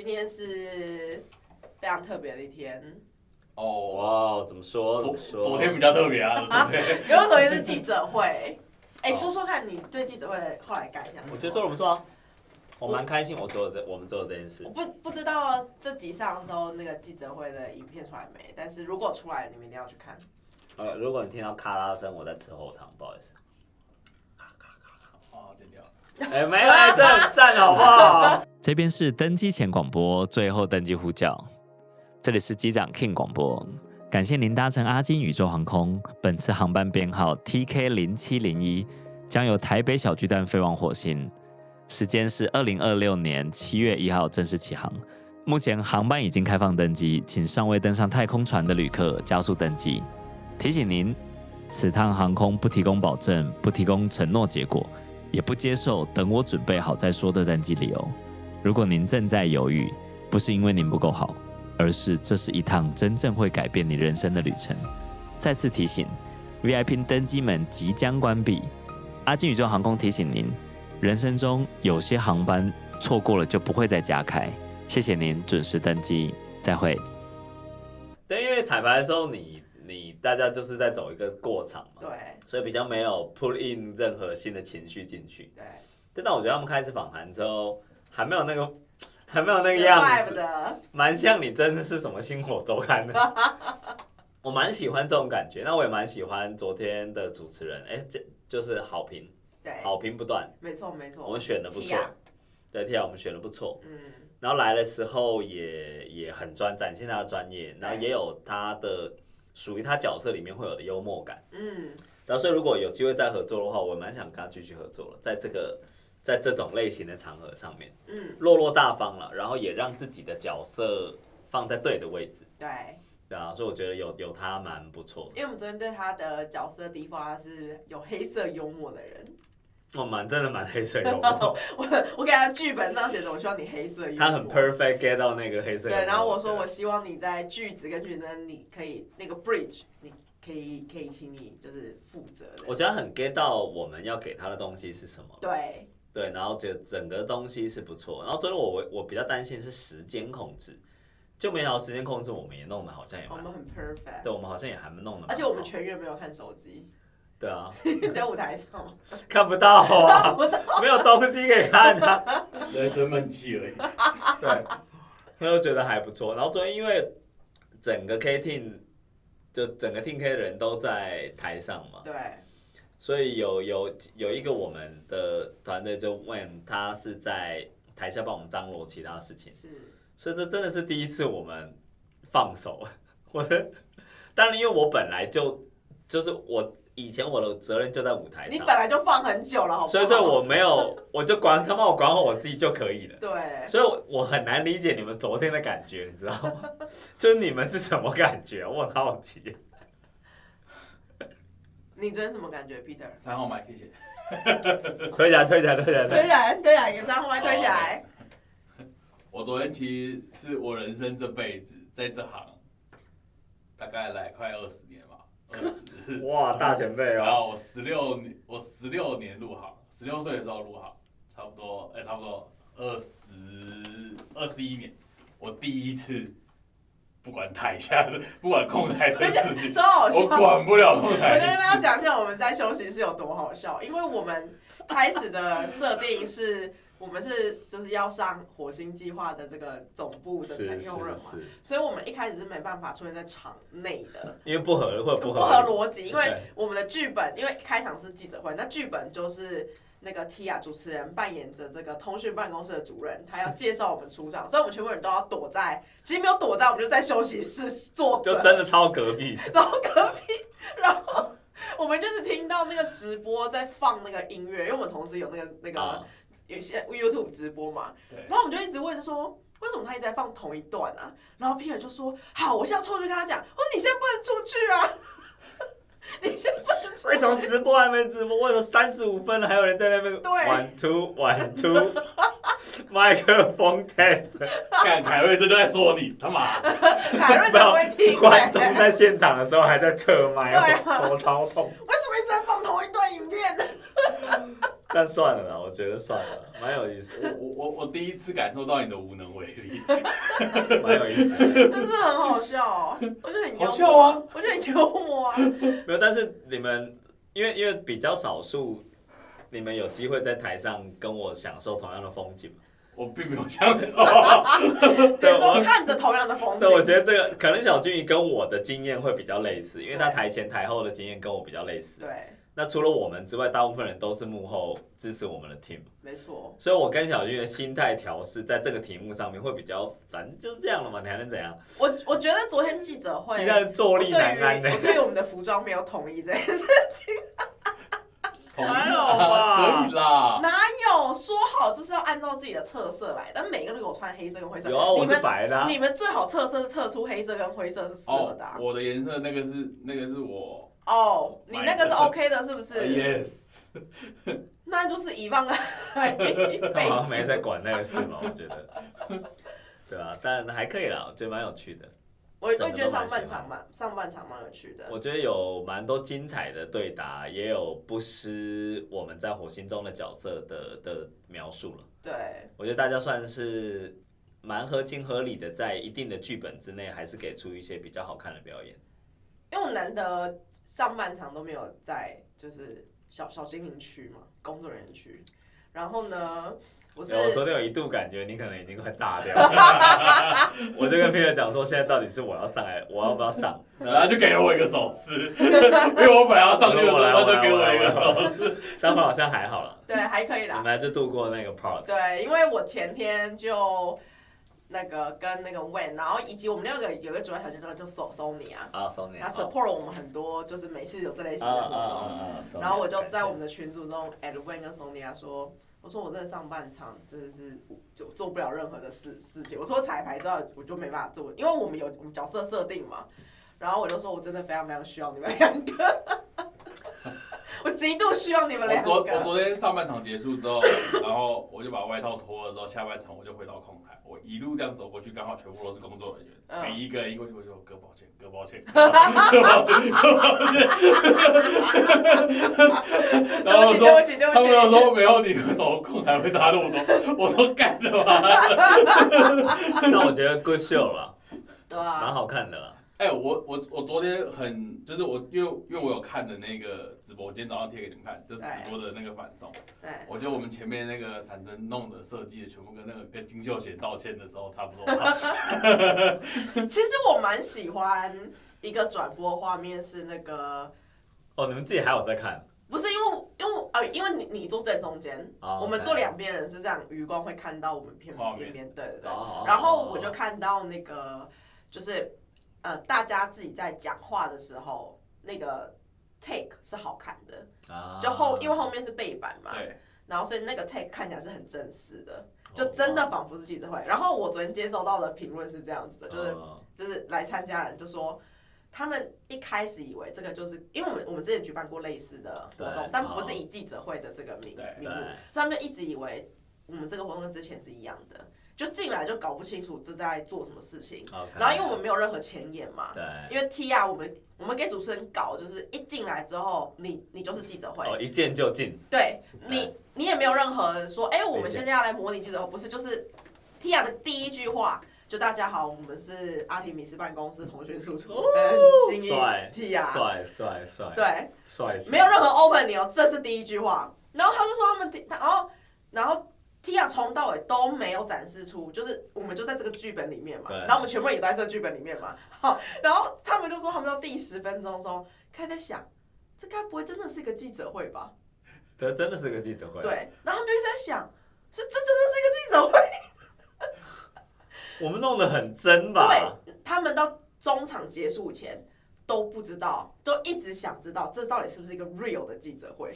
今天是非常特别的一天。哦，哇，怎么说？昨天比较特别啊，因为昨天是记者会。说说看你对记者会后来感想。我觉得做得不错啊，我蛮开心，我们做了这件事。我不知道这集上的时候那个记者会的影片出来没，但是如果出来，你们一定要去看。如果你听到咔啦声，我在吃喉糖，不好意思。哦，剪掉。没来这站好不好？这边是登机前广播，最后登机呼叫。这里是机长 King 广播，感谢您搭乘阿金宇宙航空，本次航班编号 TK0701，将由台北小巨蛋飞往火星，时间是2026年7月1号正式起航。目前航班已经开放登机，请尚未登上太空船的旅客加速登机。提醒您，此趟航空不提供保证，不提供承诺结果，也不接受等我准备好再说的登机理由。如果您正在犹豫，不是因为您不够好，而是这是一趟真正会改变你人生的旅程。再次提醒 ，VIP 登机门即将关闭。阿金宇宙航空提醒您，人生中有些航班错过了就不会再加开。谢谢您准时登机，再会。对，因为彩排的时候你大家就是在走一个过场嘛，对，所以比较没有 put in 任何新的情绪进去。对，但我觉得他们开始访谈之后，还没有那个样子，蛮像你真的是什么星火周刊的。我蛮喜欢这种感觉，那我也蛮喜欢昨天的主持人，就是好评，对，好评不断，没错，我们选的不错，对 Tia 我们选的不错，然后来的时候也很展现他的专业，然后也有他的属于他角色里面会有的幽默感，然后所以如果有机会再合作的话，我蛮想跟他继续合作了，在这种类型的场合上面，落大方了，然后也让自己的角色放在对的位置，对啊，所以我觉得有他蛮不错的。因为我们昨天对他的角色地方，他是有黑色幽默的人。真的蛮黑色幽默。我给他剧本上写着，我希望你黑色幽默。他很 perfect get 到那个黑色幽默。对，然后我说我希望你在句子跟句子中，你可以那个 bridge， 你可以请你就是负责的。我觉得很 get 到我们要给他的东西是什么。对，然后整个东西是不错。然后昨天我比较担心的是时间控制。就没想到时间控制，我们也弄得好像也蛮，我们很 perfect， 对，我们好像也还没弄得，而且我们全员没有看手机，对啊，在舞台上吗？看不到啊，没有东西可以看啊，人生闷气而已。对，他就觉得还不错。然后昨天因为整个 K team 就整个 Team K 的人都在台上嘛，对，所以有一个我们的团队就问他是在台下帮我们张罗其他事情，是。所以这真的是第一次我们放手，当然因为我本来就是我以前我的责任就在舞台上，你本来就放很久了，好不好？所以我没有，我就管我管好我自己就可以了。对，所以我很难理解你们昨天的感觉，你知道吗？就是你们是什么感觉？我很好奇。你昨天什么感觉 ，Peter？ 3号麦，谢谢。推起来，给3号麦推起来。我昨天其实是我人生这辈子在这行，大概来快20年吧，20。哇，大前辈哦！然后我16年入行，16岁的时候入行，差不多21年，我第一次不管台下的，不管控台的事情，超好笑，我管不了控台的事。我跟大家讲一下我们在休息室有多好笑，因为我们开始的设定是。我们就是要上火星计划的这个总部的太空人嘛，所以我们一开始是没办法出现在场内的，因为不合逻辑，因为我们的剧本，因为开场是记者会，那剧本就是那个 Tia 主持人扮演着这个通讯办公室的主任，他要介绍我们出场，所以我们全部人都要躲在，其实没有躲在，我们就在休息室坐着，就真的超隔壁，然后我们就是听到那个直播在放那个音乐，因为我们同时有那个。有些 YouTube 直播嘛，然后我们就一直问说，为什么他一直在放同一段啊？然后 Peter 就说，好，我现在出去跟他讲，我说你现在不能出去啊，你现在不能出去。为什么直播还没直播？为什么35分了还有人在那边 1 2 1 2麦克风 test？ 干凯瑞这就在说你他妈，凯瑞怎么会听？观众在现场的时候还在侧麦，头超痛。为什么一直在放同一段影片？但算了啦，我觉得算了，蛮有意思。我第一次感受到你的无能为力，蛮有意思的。但是很好笑哦，我觉得很幽默好笑啊，我觉得很幽默啊。没有，但是你们因为比较少数，你们有机会在台上跟我享受同样的风景。我并没有享受。对，说看着同样的风景。对，我觉得这个可能小俊跟我的经验会比较类似，因为他台前台后的经验跟我比较类似。对。那除了我们之外，大部分人都是幕后支持我们的 team。没错。所以我跟小俊的心态调试，在这个题目上面会比较，反正就是这样了嘛，你还能怎样？我觉得昨天记者会，鸡蛋坐立难安的。我对于我们的服装没有统一这件事情。还好吧，可以啦。哪有说好就是要按照自己的特色来？但每个人都给我穿黑色跟灰色。有啊，我是白的。你们最好测色是测出黑色跟灰色是适合的。我的颜色那个是我。哦，你那个是 OK 的，是不是 ？Yes。那就是遗忘了。他好像没在管那个事嘛，我觉得。对啊，但还可以啦，我觉得蛮有趣的。我觉得上半场蛮有趣的。我觉得有蛮多精彩的对答，也有不失我们在火星中的角色的描述了。对，我觉得大家算是蛮合情合理的，在一定的剧本之内，还是给出一些比较好看的表演。因为我难得上半场都没有在就是小精灵区嘛，工作人员区，然后呢。我昨天有一度感觉你可能已经快炸掉了，我就跟 Peter 讲说，现在到底是我要上来，我要不要上？然后就给了我一个手势，因为我本来要上去的时候，他就给我一个手势，但好像还好了，对，还可以啦，你们还是度过那个 part。对，因为我前天就那个跟那个 Wen， 然后以及我们有个主要小姐就 Sonia 啊 Sonia， 她 support 了我们很多，就是每次有这类型的活动，然后我就在我们的群组中 at Wen 跟 Sonia 说。我说我真的上半场真的是就做不了任何的事情。我说彩排之后我就没办法做，因为我们角色设定嘛。然后我就说我真的非常非常需要你们两个，我极度需要你们两个。我昨天上半场结束之后，然后我就把外套脱了之后，下半场我就回到控台，我一路这样走过去，刚好全部都是工作人员，每一个人一过去我就哥抱歉，哥抱歉，哥抱歉，哥抱歉。然后他们就说没有你，为什么控台会差那么多？我说干的嘛。那我觉得 good show 了，对啊，蛮好看的啦。我昨天就是因为我有看的那个直播，我今天早上贴给你们看，就是直播的那个反送。对。我觉得我们前面那个闪灯弄的设计的全部跟金秀贤道歉的时候差不多。其实我蛮喜欢一个转播画面是那个。哦，你们自己还有在看？不是因为你坐正中间，我们坐两边人是这样，余光会看到我们片边，对。然后我就看到那个就是。大家自己在讲话的时候，那个 take 是好看的，因为后面是背板嘛，对，然后所以那个 take 看起来是很正式的，就真的仿佛是记者会。然后我昨天接收到的评论是这样子的，就是来参加人就说，他们一开始以为这个就是因为我们之前举办过类似的活动，但不是以记者会的这个名目，所以他们就一直以为我们这个活动跟之前是一样的。就进来就搞不清楚这在做什么事情，然后因为我们没有任何前言嘛，因为 Tia 我们给主持人搞就是一进来之后你就是记者会，一见就进，对你也没有任何说我们现在要来模拟记者会，不是，就是 Tia 的第一句话就大家好，我们是阿提米斯办公室同学叔叔新一 Tia， 帅，对，帅，没有任何 opening 哦，这是第一句话，然后他就说然后。Tia 从到尾都没有展示出，就是我们就在这个剧本里面嘛，然后我们全部人也都在这个剧本里面嘛，好，然后他们就说他们到第10分钟的时候开始在想，这该不会真的是一个记者会吧？对，真的是个记者会。对，然后他们就一直在想，这真的是一个记者会？我们弄得很真吧？对，他们到中场结束前都不知道，都一直想知道这到底是不是一个 real 的记者会，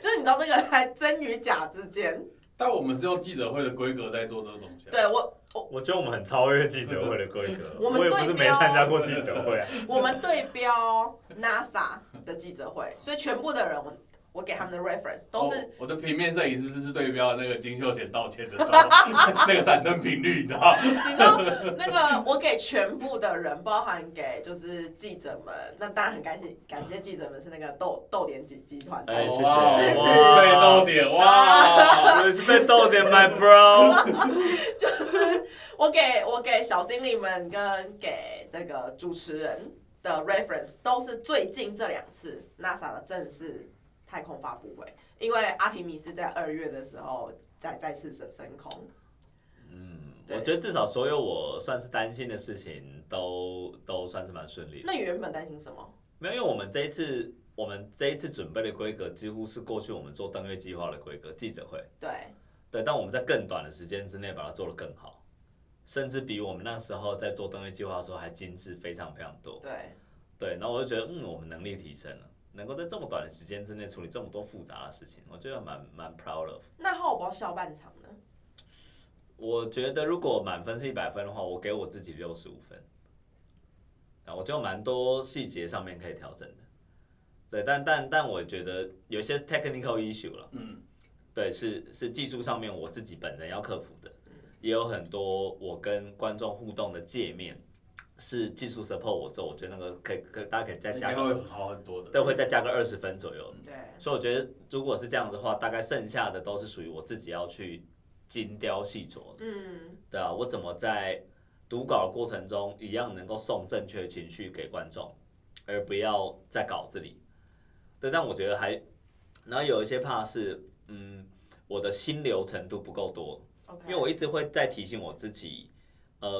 就是你知道这个还真与假之间。但我们是用记者会的规格在做这个东西。对我觉得我们很超越记者会的规格。我也不是没参加过记者会啊。我们对标 NASA 的记者会，所以全部的人我给他们的 reference 都是、我的平面摄影师是对标那个金秀贤道歉的时候那个闪灯频率，你知道？那个我给全部的人，包含给就是记者们，那当然很感谢记者们是那个豆点集团的谢谢支持被豆点哇，我是被豆点 my bro， 就是我给小经理们跟给那个主持人的 reference 都是最近这2次 NASA 的正式太空发布会，因为阿提米斯在2月的时候再次升空。我觉得至少所有我算是担心的事情都算是蛮顺利的。那你原本担心什么？没有，因为我们这一次准备的规格几乎是过去我们做登月计划的规格，记者会。对，但我们在更短的时间之内把它做得更好，甚至比我们那时候在做登月计划的时候还精致非常非常多。对，然后我就觉得我们能力提升了。能够在这么短的时间之内处理这么多复杂的事情，我觉得蛮 proud of。那浩宝下半场呢？我觉得如果满分是100分的话，我给我自己65分。我觉得蛮多细节上面可以调整的。对，但我觉得有一些 technical issue 了。对，是技术上面我自己本人要克服的，也有很多我跟观众互动的界面。是技术 support 我之后，我觉得那个大家可以再加个，会好很多的，对，会再加个20分左右。对，所以我觉得如果是这样子的话，大概剩下的都是属于我自己要去精雕细琢的。对啊，我怎么在读稿的过程中一样能够送正确情绪给观众，而不要在稿子里。对，但我觉得然后有一些怕是，我的心流程度不够多，因为我一直会在提醒我自己，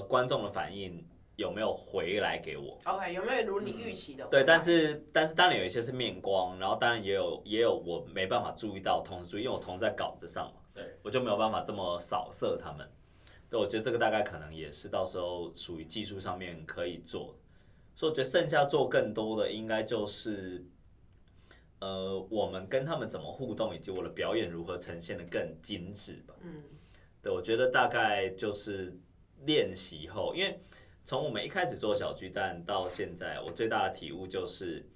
观众的反应。有没有回来给我 ？OK， 有没有如你预期的？对，但是当然有一些是面光，然后当然也有我没办法注意到，同时注意，因为我同时在稿子上嘛，对，我就没有办法这么扫射他们。对，我觉得这个大概可能也是到时候属于技术上面可以做，所以我觉得剩下做更多的应该就是，我们跟他们怎么互动，以及我的表演如何呈现的更精致吧。对，我觉得大概就是练习后，因为。从我们一开始做小巨蛋到现在，我最大的体悟就是，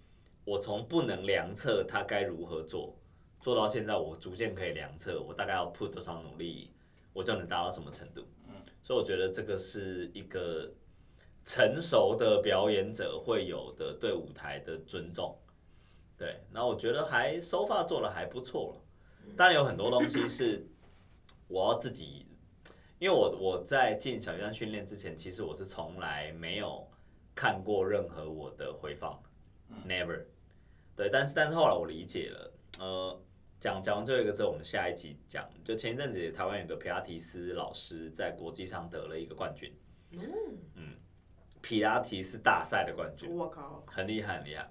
我从不能量测它该如何做到现在，我逐渐可以量测，我大概要 put 多少努力，我就能达到什么程度。所以我觉得这个是一个成熟的表演者会有的对舞台的尊重。对，然后我觉得so far 做的还不错了。当然有很多东西是我要自己。因为我在进小巨蛋训练之前，其实我是从来没有看过任何我的回放，never。对，但是后来我理解了，讲完最后一个之后，我们下一集讲，就前一阵子台湾有个皮拉提斯老师在国际上得了一个冠军，皮拉提斯大赛的冠军，我靠，很厉害很厉害。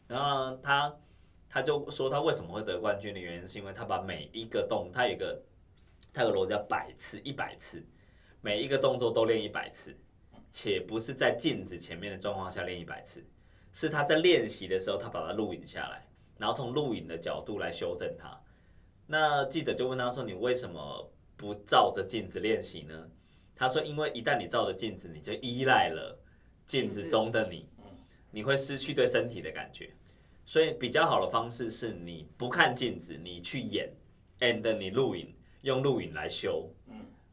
然后他就说他为什么会得冠军的原因，是因为他把每一个他有个逻辑叫100次，每一个动作都练100次，且不是在镜子前面的状况下练100次，是他在练习的时候他把它录影下来，然后从录影的角度来修正它。那记者就问他说：“你为什么不照着镜子练习呢？”他说：“因为一旦你照着镜子，你就依赖了镜子中的你会失去对身体的感觉。所以比较好的方式是你不看镜子，你去演 ，and 你录影。”用录影来修，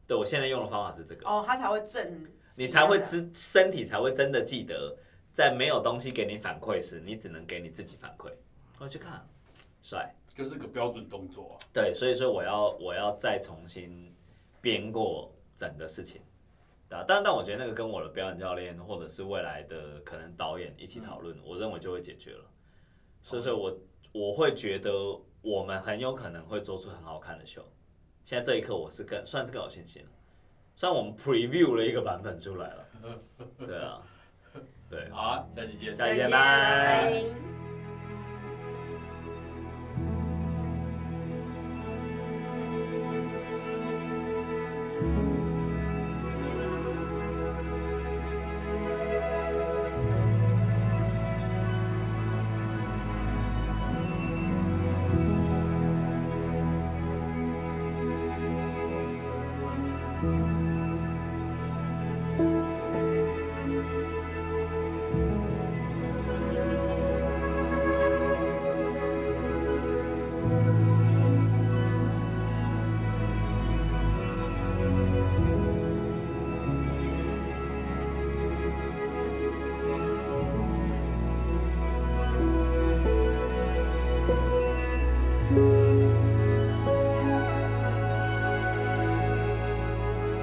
对我现在用的方法是这个。它才会正，你才会身体才会真的记得，在没有东西给你反馈时，你只能给你自己反馈。我去看，帅，就是个标准动作。对，所以说我要再重新编过整个事情，对啊，但我觉得那个跟我的表演教练或者是未来的可能导演一起讨论，我认为就会解决了。所以我会觉得我们很有可能会做出很好看的秀。现在这一刻我是算是更有信心了，虽然我们 preview 了一个版本出来了，对啊，对，好啊，下期见，下期见，拜。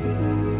拜。